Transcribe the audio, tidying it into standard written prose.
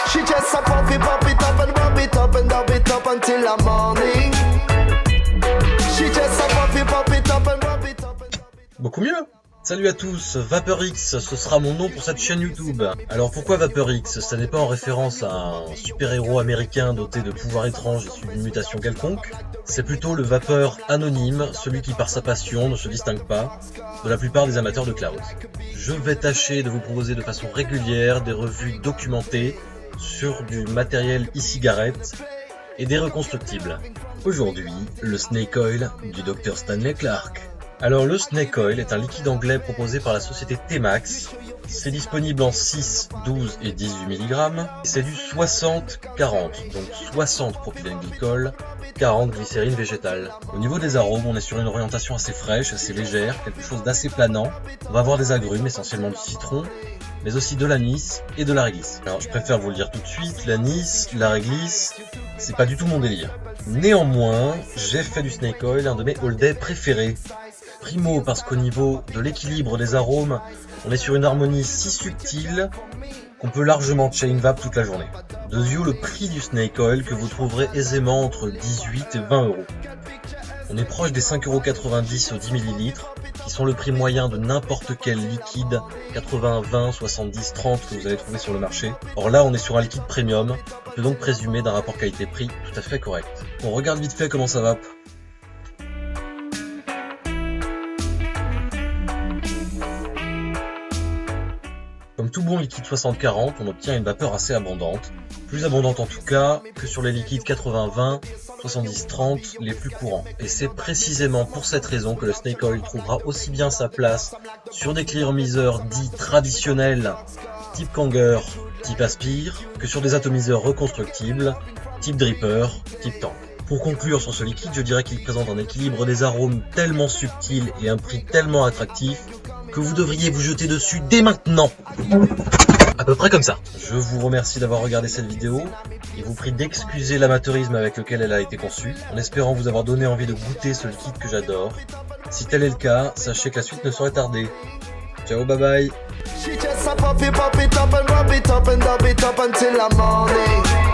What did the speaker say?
She just a pop it up and rub it up and dub it up until the morning. She just a pop it up and rub it up. Beaucoup mieux. Salut à tous, VaporX, ce sera mon nom pour cette chaîne YouTube. Alors pourquoi VaporX? Ça n'est pas en référence à un super-héros américain doté de pouvoirs étranges issus d'une mutation quelconque. C'est plutôt le vapeur anonyme, celui qui par sa passion ne se distingue pas de la plupart des amateurs de cloud. Je vais tâcher de vous proposer de façon régulière des revues documentées sur du matériel e-cigarette et des reconstructibles. Aujourd'hui, le Snake Oil du Dr Stanley Clarke. Alors le Snake Oil est un liquide anglais proposé par la société T-Max. C'est disponible en 6, 12 et 18 mg. C'est du 60-40, donc 60 propylène-glycol, 40 glycérine végétale. Au niveau des arômes, on est sur une orientation assez fraîche, assez légère, quelque chose d'assez planant. On va avoir des agrumes, essentiellement du citron, mais aussi de l'anis et de la réglisse. Alors je préfère vous le dire tout de suite, l'anis, la réglisse, c'est pas du tout mon délire. Néanmoins, j'ai fait du Snake Oil un de mes all-day préférés. Primo parce qu'au niveau de l'équilibre des arômes, on est sur une harmonie si subtile qu'on peut largement chain vape toute la journée. Deuxièmement, le prix du Snake Oil que vous trouverez aisément entre 18 et 20 euros. On est proche des 5,90 € au 10 ml, qui sont le prix moyen de n'importe quel liquide 80, 20, 70, 30 que vous allez trouver sur le marché. Or là, on est sur un liquide premium, on peut donc présumer d'un rapport qualité-prix tout à fait correct. On regarde vite fait comment ça vape. Comme tout bon liquide 60-40, on obtient une vapeur assez abondante, plus abondante en tout cas que sur les liquides 80-20, 70-30 les plus courants. Et c'est précisément pour cette raison que le Snake Oil trouvera aussi bien sa place sur des clearomiseurs dits traditionnels, type Kanger, type Aspire, que sur des atomiseurs reconstructibles, type Dripper, type Tank. Pour conclure sur ce liquide, je dirais qu'il présente un équilibre des arômes tellement subtil et un prix tellement attractif que vous devriez vous jeter dessus dès maintenant. À peu près comme ça. Je vous remercie d'avoir regardé cette vidéo et vous prie d'excuser l'amateurisme avec lequel elle a été conçue, en espérant vous avoir donné envie de goûter ce liquide que j'adore. Si tel est le cas, sachez que la suite ne saurait tarder. Ciao, bye bye. She just a pop it up and rub it up and dub it up until the morning.